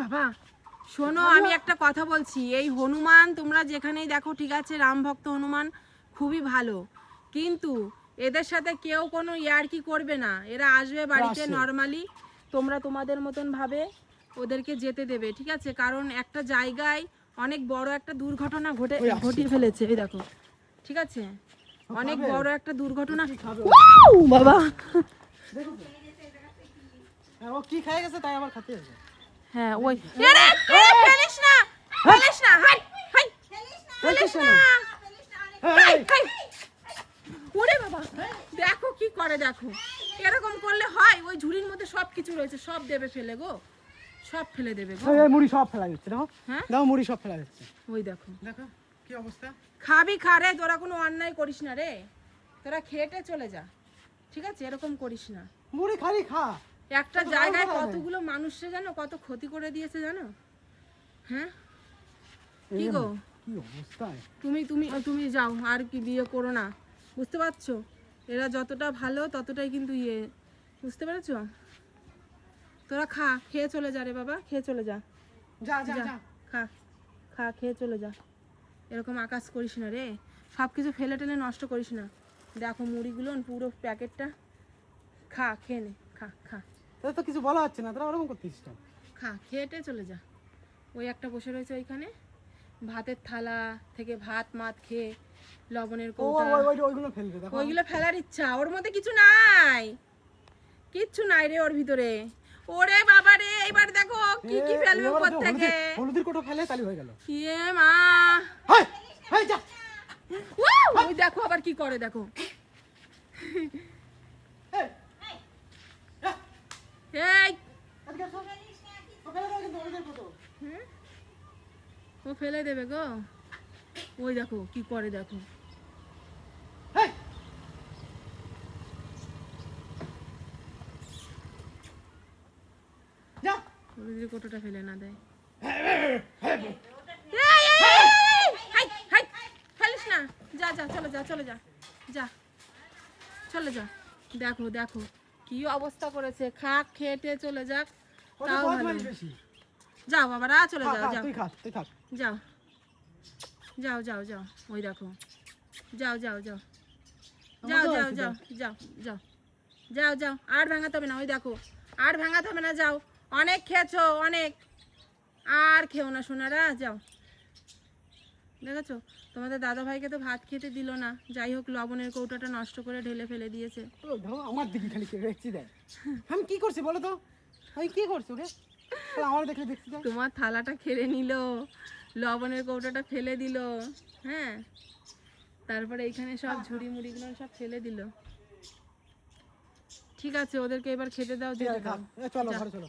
বাবা শোনো, আমি একটা কথা বলছি, এই হনুমান তোমরা যেখানেই দেখো ঠিক আছে, রাম ভক্ত হনুমান খুবই ভালো, কিন্তু এদের সাথে কেউ কোনো ইয়ার্কি করবে না। এরা আসবে বাড়িতে নর্মালি, তোমরা তোমাদের মতন ভাবে ওদেরকে যেতে দেবে, ঠিক আছে? কারণ একটা জায়গায় অনেক বড় একটা দুর্ঘটনা ঘটিয়ে ফেলেছে, এই দেখো, ঠিক আছে? অনেক বড় একটা দুর্ঘটনা। বাবা ও কি খেয়ে গেছে তাই আবার খেতে আছে। হ্যাঁ ওই ফেলিস না, ফেলিস না, হাই হাই, ফেলিস না, হাই হাই। ওরে বাবা দেখো কি করে, দেখো এরকম করলে হয়? ওই ঝুড়ির মধ্যে সব কিছু রয়েছে, সব দেবে ফেলে গো, সব ফেলে দেবে গো। এই মুড়ি সব ফেলা যাচ্ছে, দেখো হ্যাঁ দাও মুড়ি সব ফেলা যাচ্ছে, ওই দেখো দেখো কি অবস্থা। খাবি খা রে, তোরা কোনো অন্যায় করিস না রে, তোরা খেটে চলে যা, ঠিক আছে? এরকম করিস না। মুড়ি খালি খা। একটা জায়গায় কতগুলো মানুষে জানো কত ক্ষতি করে দিয়েছে জানো? হ্যাঁ কি গো, কি অবস্থা। তুমি তুমি তুমি যাও, আর কি বিয়ে করো না, বুঝতে পারছো? এরা যতটা ভালো ততটাই কিন্তু ইয়ে, বুঝতে পেরেছো? তোরা খা, খেয়ে চলে যা রে বাবা, খেয়ে চলে যা, যা যা যা খা খা, খেয়ে চলে যা। এরকম আকাশ করিস না রে, সব কিছু ফেলে টেলে নষ্ট করিস না। দেখো মুড়িগুলো পুরো প্যাকেটটা, খা, খেয়ে নে, খা খা তোর তো কিছু বলা হচ্ছে না, তোরা ওরকম করতিস তো। খা, খেয়েটে চলে যা। ওই একটা বসে রয়েছে ওইখানে, ভাতের থালা থেকে ভাত মাত খেয়ে, লবণের কৌটা, ওইগুলো ফেলবে, দেখো ওইগুলো ফেলার ইচ্ছা, ওর মধ্যে কিছু নাই, কিচ্ছু নাই রে ওর ভিতরে। ওরে বাবা রে, এইবার দেখো কি কি ফেলবে উপর থেকে। হলুদের কোটো ফেলে তালি হয়ে গেল। ইয়ে মা, হাই হাই যা। ওই দেখো আবার কি করে, দেখো এই ও ফেলে দেবে গো, ওই দেখো কি করে, দেখো হলুদের কোটোটা ফেলে না দেয়। ফেলিস না, যা যা, চলে যা, চলে যা, যা চলে যা। দেখো দেখো কি অবস্থা করেছে, খাক খেটে চলে যাক, তাও ভালো। যাও বাবারা, চলে যাও, যাও যাও যাও যাও যাও, ওই দেখো, যাও যাও যাও যাও যাও যাও যাও যাও যাও যাও, আর ভাঙাতে হবে না, ওই দেখো আর ভাঙাতে হবে না, যাও, অনেক খেয়েছো অনেক, আর খেও না সোনারা, যাও। দেখেছো তোমাদের দাদা ভাইকে তো ভাত খেতে দিল না, যাই হোক লবণের কৌটাটা নষ্ট করে ঢেলে ফেলে দিয়েছে। আমার দিকে খালি দেখছি, দেখ আমি কি করছি বলো তো, আমি কি করছি ওকে, আমার দেখলে দেখছি। তোমার থালাটা খেলে নিল, লবণের কৌটাটা ফেলে দিল, হ্যাঁ, তারপরে এইখানে সব ঝুড়ি মুড়িগুলো সব ফেলে দিল। ঠিক আছে ওদেরকে এবার খেতে দাও, যেতে দাও, চলো ঘরে চলো।